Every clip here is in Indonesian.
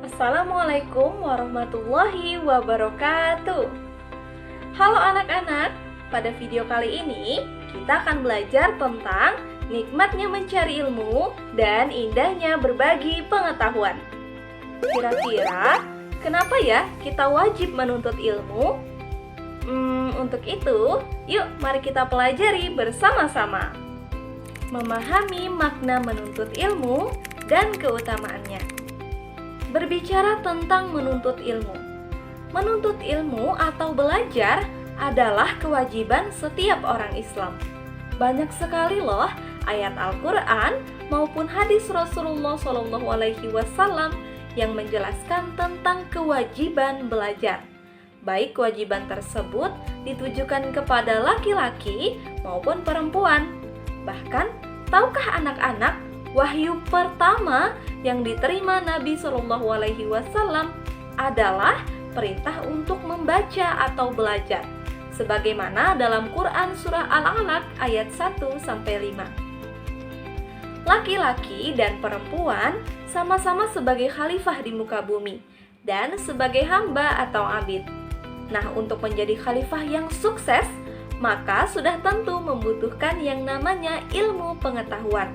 Assalamualaikum warahmatullahi wabarakatuh. Halo anak-anak, pada video kali ini kita akan belajar tentang nikmatnya mencari ilmu dan indahnya berbagi pengetahuan. Kira-kira kenapa ya kita wajib menuntut ilmu? Untuk itu, yuk mari kita pelajari bersama-sama. Memahami makna menuntut ilmu dan keutamaannya. Berbicara tentang menuntut ilmu. Menuntut ilmu atau belajar adalah kewajiban setiap orang Islam. Banyak sekali loh ayat Al-Quran maupun hadis Rasulullah SAW yang menjelaskan tentang kewajiban belajar. Baik kewajiban tersebut ditujukan kepada laki-laki maupun perempuan. Bahkan, tahukah anak-anak, wahyu pertama yang diterima Nabi SAW adalah perintah untuk membaca atau belajar, sebagaimana dalam Quran Surah Al-Alaq ayat 1-5. Laki-laki dan perempuan sama-sama sebagai khalifah di muka bumi dan sebagai hamba atau abid. Nah, untuk menjadi khalifah yang sukses, maka sudah tentu membutuhkan yang namanya ilmu pengetahuan.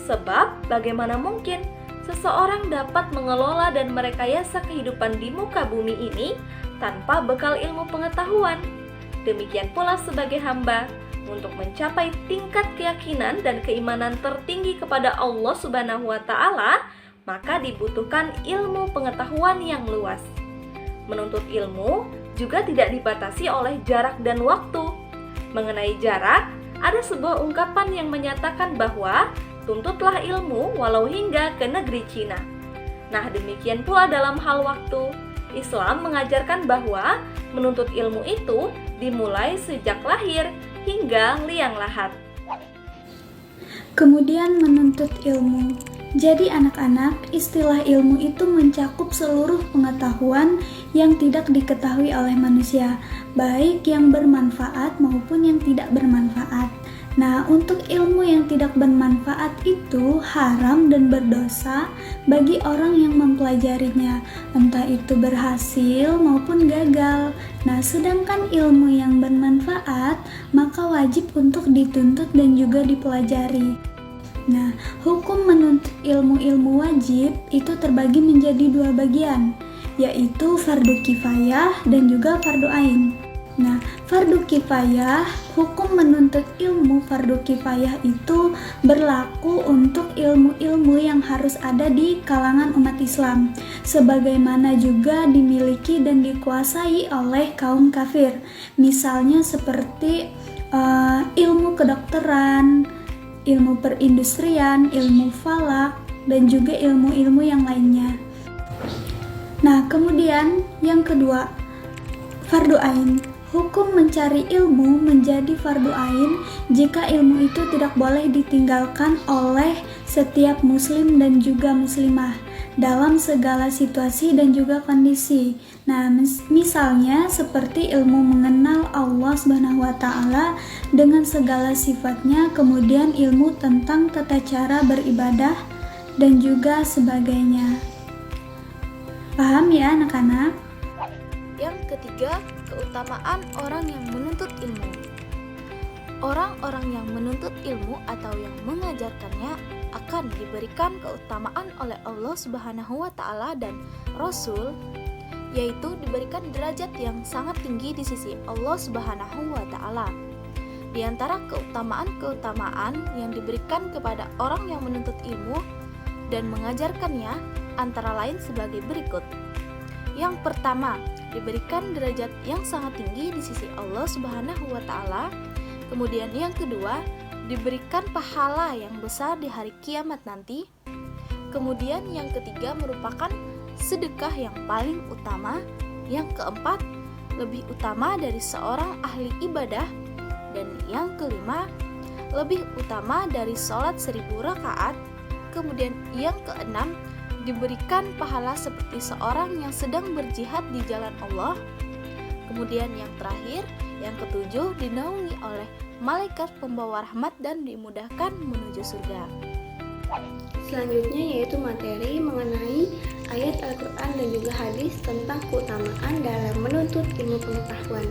Sebab bagaimana mungkin seseorang dapat mengelola dan merekayasa kehidupan di muka bumi ini tanpa bekal ilmu pengetahuan. Demikian pula sebagai hamba, untuk mencapai tingkat keyakinan dan keimanan tertinggi kepada Allah Subhanahu wa Ta'ala, maka dibutuhkan ilmu pengetahuan yang luas. Menuntut ilmu juga tidak dibatasi oleh jarak dan waktu. Mengenai jarak, ada sebuah ungkapan yang menyatakan bahwa tuntutlah ilmu walau hingga ke negeri Cina. Nah, demikian pula dalam hal waktu. Islam mengajarkan bahwa menuntut ilmu itu dimulai sejak lahir hingga liang lahat. Kemudian menuntut ilmu. Jadi anak-anak, istilah ilmu itu mencakup seluruh pengetahuan yang tidak diketahui oleh manusia, baik yang bermanfaat maupun yang tidak bermanfaat. Nah, untuk ilmu yang tidak bermanfaat itu haram dan berdosa bagi orang yang mempelajarinya, entah itu berhasil maupun gagal. Nah, sedangkan ilmu yang bermanfaat maka wajib untuk dituntut dan juga dipelajari. Nah, hukum menuntut ilmu-ilmu wajib itu terbagi menjadi dua bagian, yaitu fardu kifayah dan juga fardu ain. Nah, fardu kifayah, hukum menuntut ilmu fardu kifayah itu berlaku untuk ilmu-ilmu yang harus ada di kalangan umat Islam, sebagaimana juga dimiliki dan dikuasai oleh kaum kafir. Misalnya seperti ilmu kedokteran, ilmu perindustrian, ilmu falak, dan juga ilmu-ilmu yang lainnya. Nah, kemudian yang kedua, fardu ain. Hukum mencari ilmu menjadi fardu ain jika ilmu itu tidak boleh ditinggalkan oleh setiap muslim dan juga muslimah dalam segala situasi dan juga kondisi. Nah, misalnya seperti ilmu mengenal Allah Subhanahu wa Ta'ala dengan segala sifatnya, kemudian ilmu tentang tata cara beribadah dan juga sebagainya. Paham ya anak-anak? Yang ketiga, keutamaan orang yang menuntut ilmu. Orang-orang yang menuntut ilmu atau yang mengajarkannya akan diberikan keutamaan oleh Allah Subhanahu wa Ta'ala dan Rasul, yaitu diberikan derajat yang sangat tinggi di sisi Allah Subhanahu wa Ta'ala. Di antara keutamaan-keutamaan yang diberikan kepada orang yang menuntut ilmu dan mengajarkannya antara lain sebagai berikut. Yang pertama, diberikan derajat yang sangat tinggi di sisi Allah Subhanahu wa Ta'ala. Kemudian yang kedua, diberikan pahala yang besar di hari kiamat nanti. Kemudian yang ketiga merupakan sedekah yang paling utama. Yang keempat, lebih utama dari seorang ahli ibadah. Dan yang kelima, lebih utama dari sholat 1000 rakaat. Kemudian yang keenam, diberikan pahala seperti seorang yang sedang berjihad di jalan Allah. Kemudian yang terakhir, yang ketujuh, dinaungi oleh malaikat pembawa rahmat dan dimudahkan menuju surga. Selanjutnya yaitu materi mengenai ayat Al-Quran dan juga hadis tentang keutamaan dalam menuntut ilmu pengetahuan.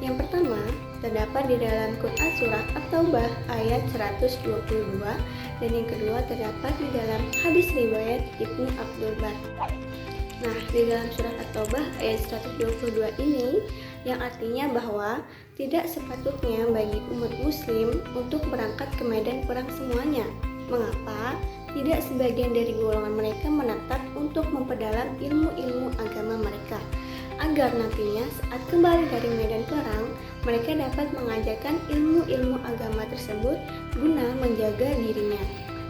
Yang pertama, terdapat di dalam Quran surah At-Taubah ayat 122 dan yang kedua terdapat di dalam hadis riwayat Ibnu Abdul Bar. Nah, di dalam surat At-Taubah ayat 122 ini yang artinya bahwa tidak sepatutnya bagi umat muslim untuk berangkat ke medan perang semuanya. Mengapa? Tidak sebagian dari golongan mereka menetap untuk memperdalam ilmu-ilmu agama mereka, agar nantinya saat kembali dari medan perang, mereka dapat mengajarkan ilmu-ilmu agama tersebut guna menjaga dirinya.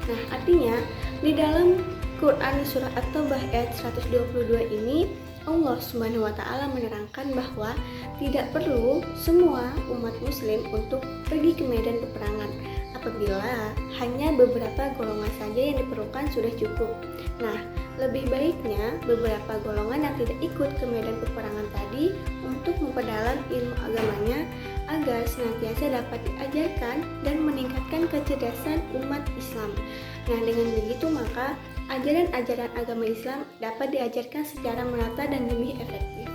Nah, artinya di dalam Quran surah At-Taubah ayat 122 ini Allah Subhanahu wa taala menerangkan bahwa tidak perlu semua umat muslim untuk pergi ke medan peperangan. Apabila hanya beberapa golongan saja yang diperlukan sudah cukup. Nah, lebih baiknya beberapa golongan yang tidak ikut ke medan peperangan tadi untuk memperdalam ilmu agamanya agar senantiasa dapat diajarkan dan meningkatkan kecerdasan umat Islam. Nah, dengan begitu maka ajaran-ajaran agama Islam dapat diajarkan secara merata dan lebih efektif.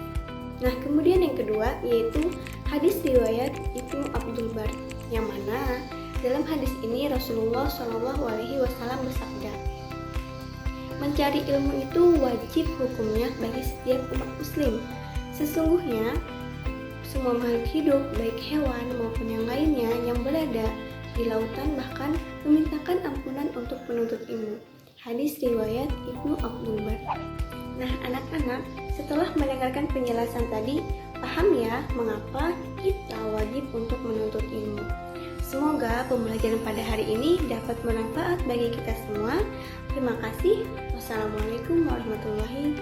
Nah, kemudian yang kedua yaitu hadis riwayat Ibnu Abdul Bar, yang mana dalam hadis ini Rasulullah SAW bersabda, mencari ilmu itu wajib hukumnya bagi setiap umat muslim. Sesungguhnya semua makhluk hidup, baik hewan maupun yang lainnya yang berada di lautan bahkan memintakan ampunan untuk penuntut ilmu. Hadis riwayat Ibnu Abdul Bar. Nah, anak-anak, setelah mendengarkan penjelasan tadi, paham ya mengapa kita wajib untuk menuntut ilmu. Semoga pembelajaran pada hari ini dapat bermanfaat bagi kita semua. Terima kasih. Wassalamualaikum warahmatullahi